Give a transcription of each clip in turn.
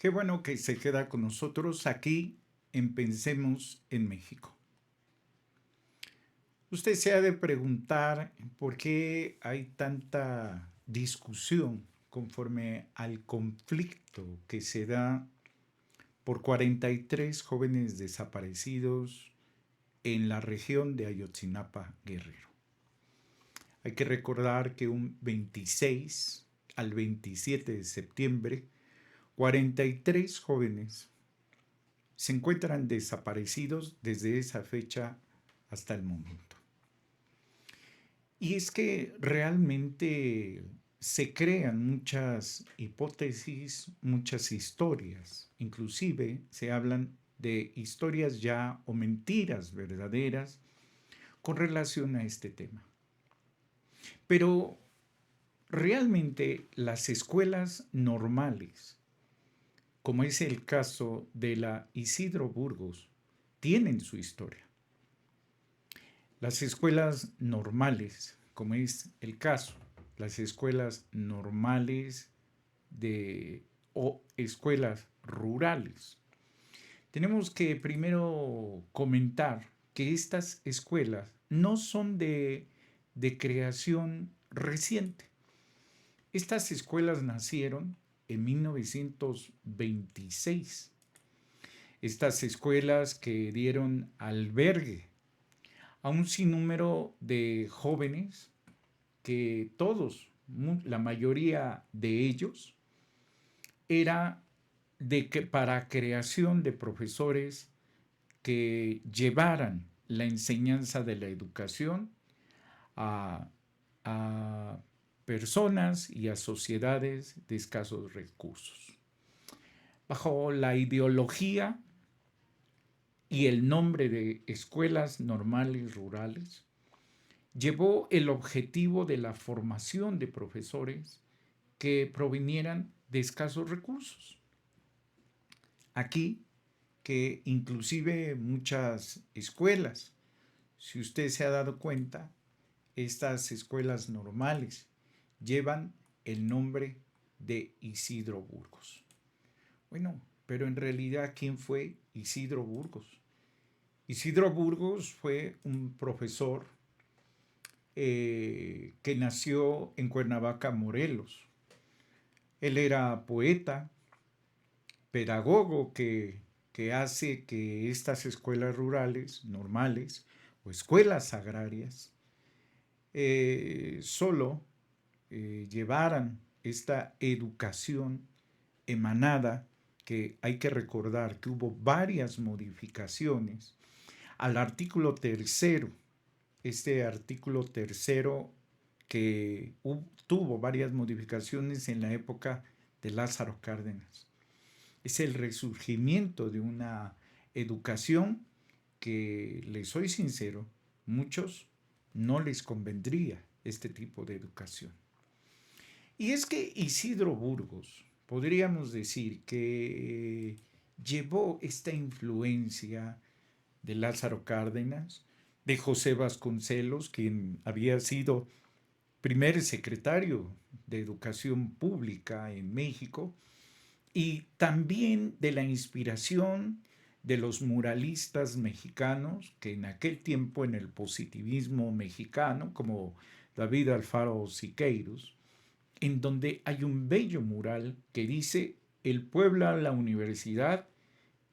Qué bueno que se queda con nosotros aquí en Pensemos en México. Usted se ha de preguntar por qué hay tanta discusión conforme al conflicto que se da por 43 jóvenes desaparecidos en la región de Ayotzinapa, Guerrero. Hay que recordar que un 26 al 27 de septiembre, 43 jóvenes se encuentran desaparecidos desde esa fecha hasta el momento. Y es que realmente se crean muchas hipótesis, muchas historias, inclusive se hablan de historias ya o mentiras verdaderas con relación a este tema. Pero realmente las escuelas normales, como es el caso de la Isidro Burgos, tienen su historia. Las escuelas normales, como es el caso, las escuelas normales o escuelas rurales. Tenemos que primero comentar que estas escuelas no son de creación reciente. Estas escuelas nacieron en 1926. Estas escuelas que dieron albergue a un sinnúmero de jóvenes que todos, la mayoría de ellos, era para creación de profesores que llevaran la enseñanza de la educación a, a personas y a sociedades de escasos recursos. Bajo la ideología y el nombre de escuelas normales rurales, llevó el objetivo de la formación de profesores que provinieran de escasos recursos. Aquí, que inclusive muchas escuelas, si usted se ha dado cuenta, estas escuelas normales llevan el nombre de Isidro Burgos. Bueno, pero en realidad, ¿quién fue Isidro Burgos? Isidro Burgos fue un profesor que nació en Cuernavaca, Morelos. Él era poeta, pedagogo que hace que estas escuelas rurales, normales, o escuelas agrarias, solo llevaran esta educación emanada, que hay que recordar que hubo varias modificaciones al artículo tercero. Este artículo tercero que tuvo varias modificaciones en la época de Lázaro Cárdenas. Es el resurgimiento de una educación que, les soy sincero, muchos no les convendría este tipo de educación. Y es que Isidro Burgos, podríamos decir que llevó esta influencia de Lázaro Cárdenas, de José Vasconcelos, quien había sido primer secretario de Educación Pública en México, y también de la inspiración de los muralistas mexicanos, que en aquel tiempo en el positivismo mexicano, como David Alfaro Siqueiros, en donde hay un bello mural que dice: el pueblo a la universidad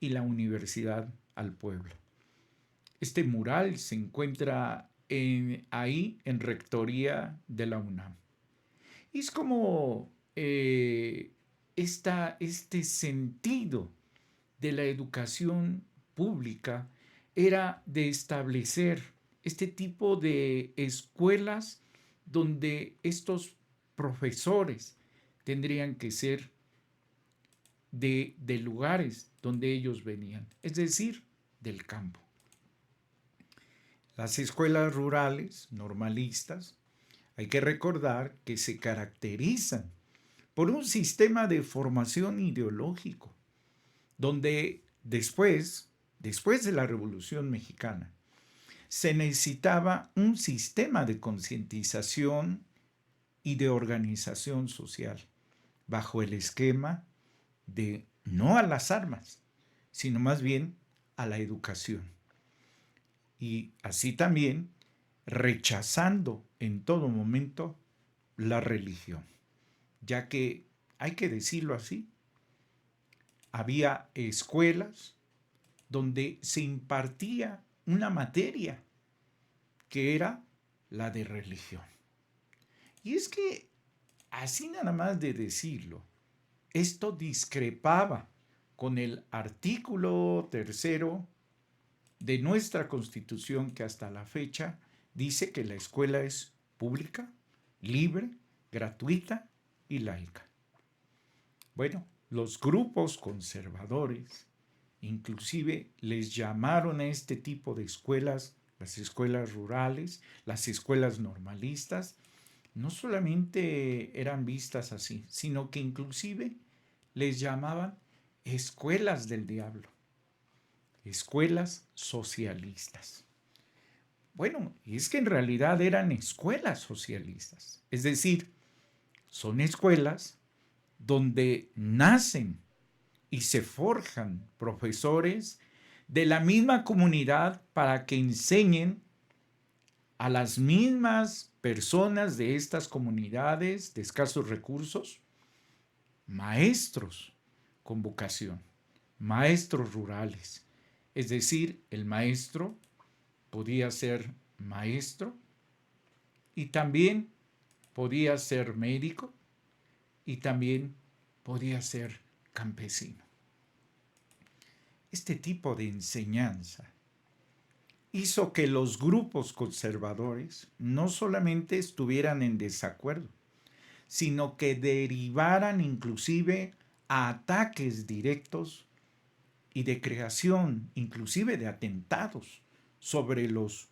y la universidad al pueblo. Este mural se encuentra ahí en rectoría de la UNAM. Y es como este sentido de la educación pública era de establecer este tipo de escuelas donde estos profesores tendrían que ser de lugares donde ellos venían, es decir, del campo. Las escuelas rurales normalistas, hay que recordar que se caracterizan por un sistema de formación ideológico, donde después de la Revolución Mexicana, se necesitaba un sistema de concientización y de organización social bajo el esquema de no a las armas, sino más bien a la educación. Y así también rechazando en todo momento la religión, ya que, hay que decirlo así, había escuelas donde se impartía una materia que era la de religión. Y es que, así nada más de decirlo, esto discrepaba con el artículo tercero de nuestra Constitución, que hasta la fecha dice que la escuela es pública, libre, gratuita y laica. Bueno, los grupos conservadores inclusive les llamaron a este tipo de escuelas las escuelas rurales, las escuelas normalistas. No solamente eran vistas así, sino que inclusive les llamaban escuelas del diablo, escuelas socialistas. Bueno, y es que en realidad eran escuelas socialistas, es decir, son escuelas donde nacen y se forjan profesores de la misma comunidad para que enseñen a las mismas personas de estas comunidades de escasos recursos, maestros con vocación, maestros rurales. Es decir, el maestro podía ser maestro y también podía ser médico y también podía ser campesino. Este tipo de enseñanza hizo que los grupos conservadores no solamente estuvieran en desacuerdo, sino que derivaran inclusive a ataques directos y de creación, inclusive de atentados sobre los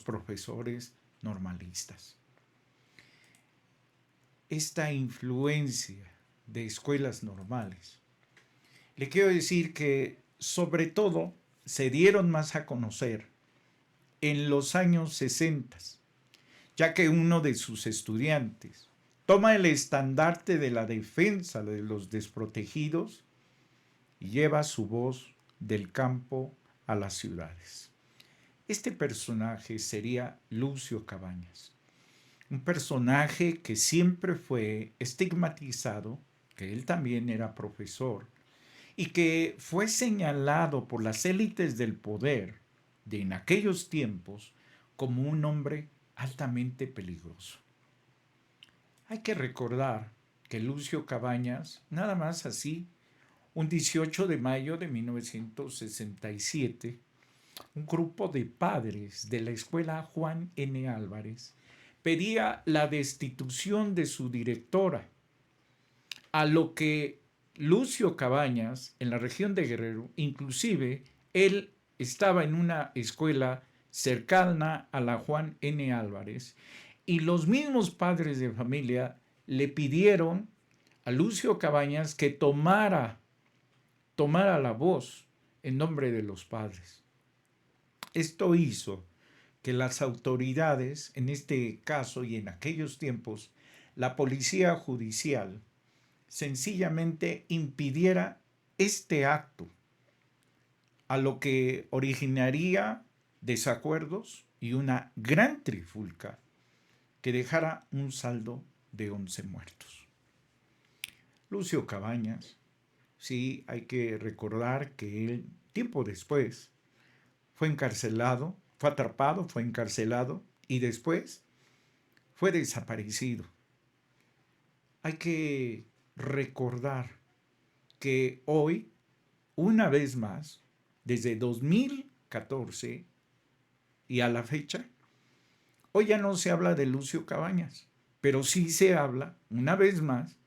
profesores normalistas. Esta influencia de escuelas normales, le quiero decir que sobre todo se dieron más a conocer en los años 60, ya que uno de sus estudiantes toma el estandarte de la defensa de los desprotegidos y lleva su voz del campo a las ciudades. Este personaje sería Lucio Cabañas, un personaje que siempre fue estigmatizado, que él también era profesor, y que fue señalado por las élites del poder de en aquellos tiempos como un hombre altamente peligroso. Hay que recordar que Lucio Cabañas, nada más así, un 18 de mayo de 1967, un grupo de padres de la escuela Juan N. Álvarez pedía la destitución de su directora, a lo que Lucio Cabañas, en la región de Guerrero, inclusive él estaba en una escuela cercana a la Juan N. Álvarez, y los mismos padres de familia le pidieron a Lucio Cabañas que tomara la voz en nombre de los padres. Esto hizo que las autoridades, en este caso y en aquellos tiempos, la policía judicial, sencillamente impidiera este acto, a lo que originaría desacuerdos y una gran trifulca que dejara un saldo de 11 muertos. Lucio Cabañas, sí, hay que recordar que él, tiempo después, fue encarcelado, fue atrapado, fue encarcelado y después fue desaparecido. Hay que recordar que hoy, una vez más, desde 2014 y a la fecha, hoy ya no se habla de Lucio Cabañas, pero sí se habla, una vez más,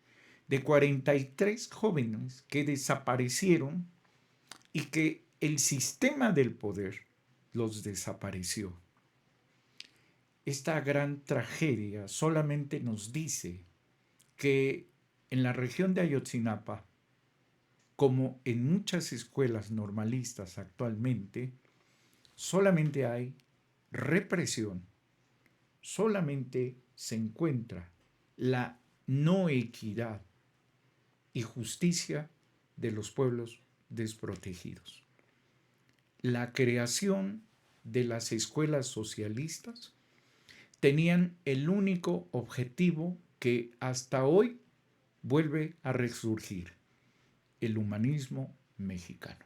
de 43 jóvenes que desaparecieron y que el sistema del poder los desapareció. Esta gran tragedia solamente nos dice que en la región de Ayotzinapa, como en muchas escuelas normalistas actualmente, solamente hay represión, solamente se encuentra la no equidad y justicia de los pueblos desprotegidos. La creación de las escuelas socialistas tenían el único objetivo que hasta hoy vuelve a resurgir: el humanismo mexicano.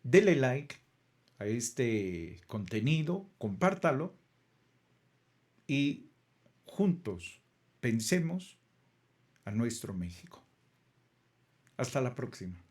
Dele like a este contenido, compártalo y juntos pensemos a nuestro México. Hasta la próxima.